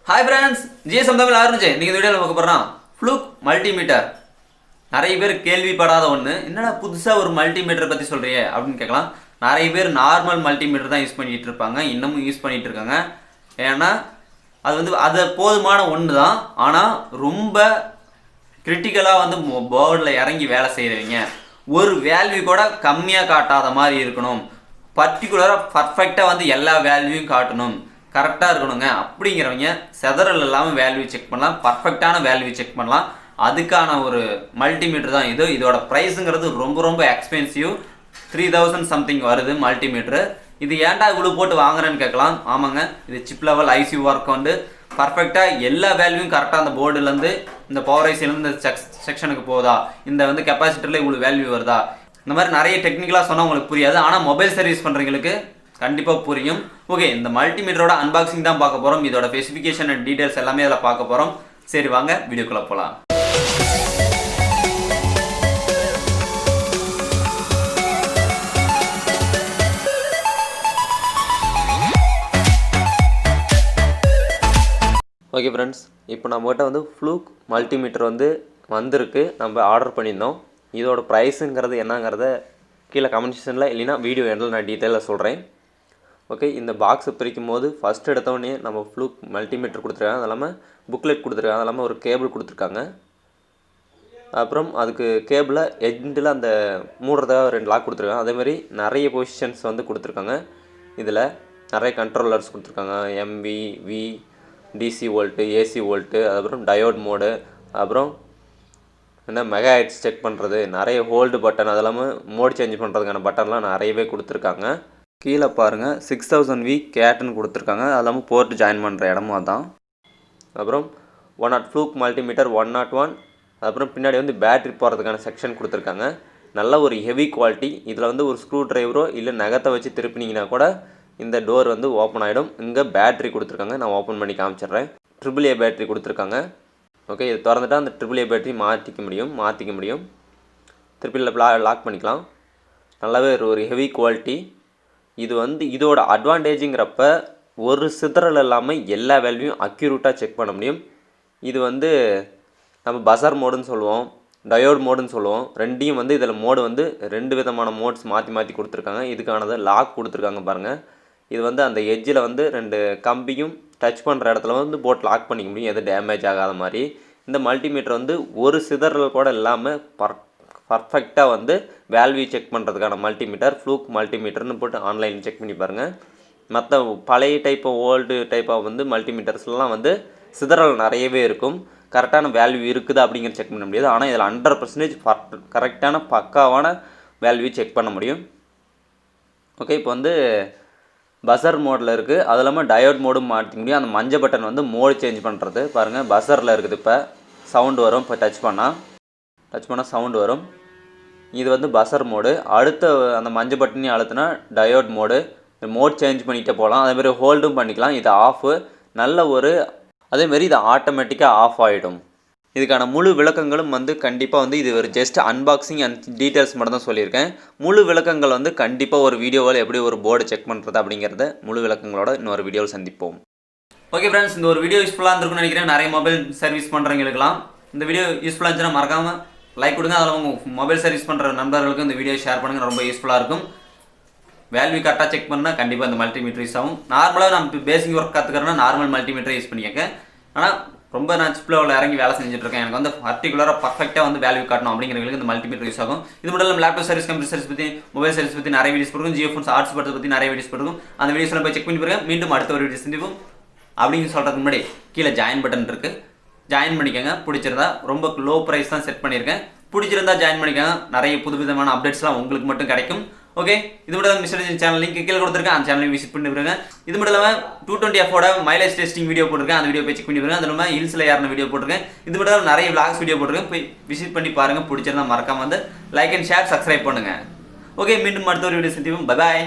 Hi friends, GSM Tamil MrArunvijay. இன்னைக்கு இந்த வீடியோல பார்க்க போறோம் Fluke மல்டிமீட்டர். நிறைய பேர் கேள்விப்படாத ஒண்ணு. என்னடா புதுசா ஒரு மல்டிமீட்டர் பத்தி சொல்றியே அப்படினு கேட்கலாம். நிறைய பேர் நார்மல் மல்டிமீட்டர் தான் யூஸ் பண்ணிட்டு இருப்பாங்க. இன்னமும் யூஸ் பண்ணிட்டு இருக்காங்க. ஏன்னா அது போதுமான ஒண்ணு தான். ஆனா ரொம்ப கிரிட்டிக்கலா போர்டுல இறங்கி வேலை செய்றவங்க ஒரு வேல்யூ கூட கம்மியா காட்டாத மாதிரி இருக்கணும். பர்టిక్యులரா பர்ஃபெக்ட்டா எல்லா வேல்யூவும் காட்டணும். கரெக்டாக இருக்கணுங்க அப்படிங்கிறவங்க செதறல் இல்லாமல் வேல்யூ செக் பண்ணலாம், பர்ஃபெக்டான வேல்யூ செக் பண்ணலாம். அதுக்கான ஒரு மல்டிமீட்டர் தான் இது. இதோட ப்ரைஸுங்கிறது ரொம்ப ரொம்ப எக்ஸ்பென்சிவ், 3000 சம்திங் வருது மல்டிமீட்ரு. இது ஏன்டா இவ்வளோ போட்டு வாங்குறேன்னு கேட்கலாம். ஆமாங்க, இது சிப் லெவல் ஐசி ஒர்க் பர்ஃபெக்டாக எல்லா வேல்யூவும் கரெக்டாக அந்த போர்டுலேருந்து இந்த பவர் ஐசிலேருந்து இந்த செக்ஷனுக்கு போகுதா, இந்த கெப்பாசிட்டரில் இவ்வளோ வேல்யூ வருதா, இந்த மாதிரி நிறைய டெக்னிக்கலாக சொன்னால் உங்களுக்கு புரியாது. ஆனால் மொபைல் சர்வீஸ் பண்ணுறவங்களுக்கு கண்டிப்பாக புரியும். ஓகே, இந்த மல்டிமீட்டரோட அன்பாக்சிங் தான் பார்க்க போகிறோம். இதோட ஸ்பெசிஃபிகேஷன் அண்ட் டீடைல்ஸ் எல்லாமே அதில் பார்க்க போகிறோம். சரி வாங்க வீடியோக்குள்ளே போகலாம். ஓகே ஃப்ரெண்ட்ஸ், இப்போ நம்மகிட்ட ஃப்ளூக் மல்டிமீட்டர் வந்திருக்கு. நம்ம ஆர்டர் பண்ணியிருந்தோம். இதோட ப்ரைஸுங்கிறது என்னங்கிறத கீழே கமெண்ட் செக்ஷனில் இல்லைன்னா வீடியோ எண்டில் நான் டீட்டெயிலாக சொல்கிறேன். ஓகே, இந்த பாக்ஸை பிரிக்கும் போது ஃபஸ்ட் எடுத்தோடனே நம்ம ஃப்ளூக் மல்டிமீட்டர் கொடுத்துருக்காங்க. அது இல்லாமல் புக்லெட் கொடுத்துருக்காங்க. அது இல்லாமல் ஒரு கேபிள் கொடுத்துருக்காங்க. அப்புறம் அதுக்கு கேபிளை எண்டில் அந்த மூடுறதாக 2 லாக் கொடுத்துருக்காங்க. அதேமாதிரி நிறைய பொசிஷன்ஸ் கொடுத்துருக்காங்க. இதில் நிறைய கண்ட்ரோலர்ஸ் கொடுத்துருக்காங்க. MV, V, DC volt, AC volt, அதுக்கப்புறம் டயோட் மோடு, அப்புறம் மெகாஹெட்ஸ் செக் பண்ணுறது, நிறைய ஹோல்டு பட்டன், அது இல்லாமல் மோடு சேஞ்ச் பண்ணுறதுக்கான பட்டன்லாம் நிறையவே கொடுத்துருக்காங்க. கீழே பாருங்கள் 6000V கேட்டுன்னு கொடுத்துருக்காங்க. அது இல்லாமல் போர்ட் ஜாயின் பண்ணுற இடமும் அதான். அப்புறம் 101 ஃப்ளூக் மல்டிமீட்டர் 101. அப்புறம் பின்னாடி பேட்ரி போகிறதுக்கான செக்ஷன் கொடுத்துருக்காங்க. நல்ல ஒரு ஹெவி குவாலிட்டி. இதில் ஒரு ஸ்க்ரூ ட்ரைவரோ இல்லை நகத்தை வச்சு திருப்பினீங்கன்னா கூட இந்த டோர் ஓப்பன் ஆகிடும். இங்கே பேட்ரி கொடுத்துருக்காங்க. நான் ஓப்பன் பண்ணி காமிச்சிட்றேன். AAA பேட்ரி கொடுத்துருக்காங்க. ஓகே, இது திறந்துட்டால் அந்த AAA பேட்ரி மாற்றிக்க முடியும். திருப்பி லாக் பண்ணிக்கலாம். நல்லாவே ஒரு ஹெவி குவாலிட்டி. இது இதோட அட்வான்டேஜுங்கிறப்ப ஒரு சிதறல் இல்லாமல் எல்லா வேல்யூவும் அக்யூரேட்டாக செக் பண்ண முடியும். இது நம்ம பஸர் மோடுன்னு சொல்லுவோம், டயோட் மோடுன்னு சொல்லுவோம். ரெண்டையும் இதில் மோடு 2 விதமான மோட்ஸ் மாற்றி கொடுத்துருக்காங்க. இதுக்கானது லாக் கொடுத்துருக்காங்க பாருங்கள். இது அந்த எட்ஜில் 2 கம்பியும் டச் பண்ணுற இடத்துல போட் லாக் பண்ணிக்க முடியும், எது டேமேஜ் ஆகாத மாதிரி. இந்த மல்டிமீட்டர் ஒரு சிதறல் கூட இல்லாமல் பர்ஃபெக்டாக வேல்யூ செக் பண்ணுறதுக்கான மல்டிமீட்டர் ஃப்ளூக் மல்டிமீட்டர்னு போட்டு ஆன்லைனில் செக் பண்ணி பாருங்கள். மற்ற பழைய ஓல்டு டைப்பாக மல்டிமீட்டர்ஸ்லாம் சிதறல் நிறையவே இருக்கும். கரெக்டான வேல்யூ இருக்குதா அப்படிங்கிற செக் பண்ண முடியாது. ஆனால் இதில் 100% கரெக்டான பக்காவான வேல்யூ செக் பண்ண முடியும். ஓகே, இப்போ பஸர் மோடில் இருக்குது. அது இல்லாமல் டயோட் மோடும் மாற்றிக்க முடியும். அந்த மஞ்சள் பட்டன் மோடு சேஞ்ச் பண்ணுறது பாருங்கள். பஸரில் இருக்குது. இப்போ சவுண்டு வரும். இப்போ டச் பண்ணால் சவுண்டு வரும். இது பஸர் மோடு. அடுத்த அந்த மஞ்சள் பட்டனையும் அழுத்தினா டயோட் மோடு. மோட் சேஞ்ச் பண்ணிகிட்டே போகலாம். அதேமாதிரி ஹோல்டும் பண்ணிக்கலாம். இது ஆஃபு. அதேமாரி இது ஆட்டோமேட்டிக்காக ஆஃப் ஆகிடும். இதுக்கான முழு விளக்கங்களும் கண்டிப்பாக இது ஒரு ஜஸ்ட் அன்பாக்சிங் அண்ட் டீட்டெயில்ஸ் மட்டும் தான் சொல்லியிருக்கேன். முழு விளக்கங்கள் கண்டிப்பாக ஒரு வீடியோவில் எப்படி ஒரு போர்டு செக் பண்ணுறது அப்படிங்கிறத முழு விளக்கங்களோட இன்னொரு வீடியோவில் சந்திப்போம். ஓகே ஃப்ரெண்ட்ஸ், இந்த ஒரு வீடியோ யூஸ்ஃபுல்லாக இருந்திருக்குன்னு நினைக்கிறேன். நிறைய மொபைல் சர்வீஸ் பண்ணுறவங்களுக்குலாம் இந்த வீடியோ யூஸ்ஃபுல்லாக இருந்துச்சுன்னா மறக்காமல் லைக் கொடுங்க. அதில் உங்கள் மொபைல் சர்வீஸ் பண்ணுற நண்பர்களுக்கு இந்த வீடியோ ஷேர் பண்ணுங்கள். ரொம்ப யூஸ்ஃபுல்லாக இருக்கும். வேல்யூ கரெக்டாக செக் பண்ணால் கண்டிப்பாக இந்த மல்டிமீட்டர் யூஸ் ஆகும். நார்மலாக நம்ம பேசிக் ஒர்க் கற்றுக்கிறோன்னா நார்மல் மல்டிமீட்டர் யூஸ் பண்ணிக்க. ஆனால் ரொம்ப நான் சிப் லெவலில் இறங்கி வேலை செஞ்சுட்ருக்கேன். எனக்கு பர்டிகுலராக பர்ஃபெக்டாக வேல்யூ காட்டணும் அப்படிங்கிறவங்களுக்கு இந்த மல்டிமீட்டர் யூஸ் ஆகும். இது மட்டும் இல்லாமல் லேப்டாப் சர்வீஸ், கம்ப்யூட்டர் சர்வீஸ் பற்றி, மொபைல் சர்வீஸ் பற்றி நிறைய வீடியோஸ் போடுறோம். ஜியோ ஃபோன்ஸ் ஆர்ட்ஸ் படுறதை பற்றி நிறைய வீடியோஸ் போடுறோம். அந்த வீடியோஸ்லாம் போய் செக் பண்ணி பாருங்க. மீண்டும் அடுத்த ஒரு வீடியோ சந்திப்போம். அப்படின்னு சொல்கிறதுக்கு முன்னாடி கீழே ஜாயின் பட்டன் இருக்குது, ஜாயின் பண்ணிக்கோங்க. பிடிச்சிருந்தா ரொம்ப லோ ப்ரைஸ் தான் செட் பண்ணியிருக்கேன். பிடிச்சிருந்தா ஜாயின் பண்ணிக்கோங்க. நிறைய புதுவிதமான அப்டேட்ஸ்லாம் உங்களுக்கு மட்டும் கிடைக்கும். ஓகே, இது மட்டும் தான் MrArunvijay சேனல் லிங்க் கீழே கொடுத்துருக்கேன். அந்த சேனலையும் விசிட் பண்ணி பாருங்க. இது மட்டும் இல்லாமல் 220F மைலேஜ் டெஸ்டிங் வீடியோ போட்டிருக்கேன். அந்த வீடியோ போய் செக் பண்ணி பாருங்க. அது இல்லாமல் ஹில்ஸில் ஏறின வீடியோ போட்டிருக்கேன். இது மட்டும் இல்லாமல் நிறைய vlogs வீடியோ போட்டிருக்கேன். போய் விசிட் பண்ணி பாருங்கள். பிடிச்சிருந்தா மறக்காம லைக் அண்ட் ஷேர், சப்ஸ்கிரைப் பண்ணுங்கள். ஓகே, மீண்டும் அடுத்த ஒரு வீடியோ சந்திப்போம். Bye bye.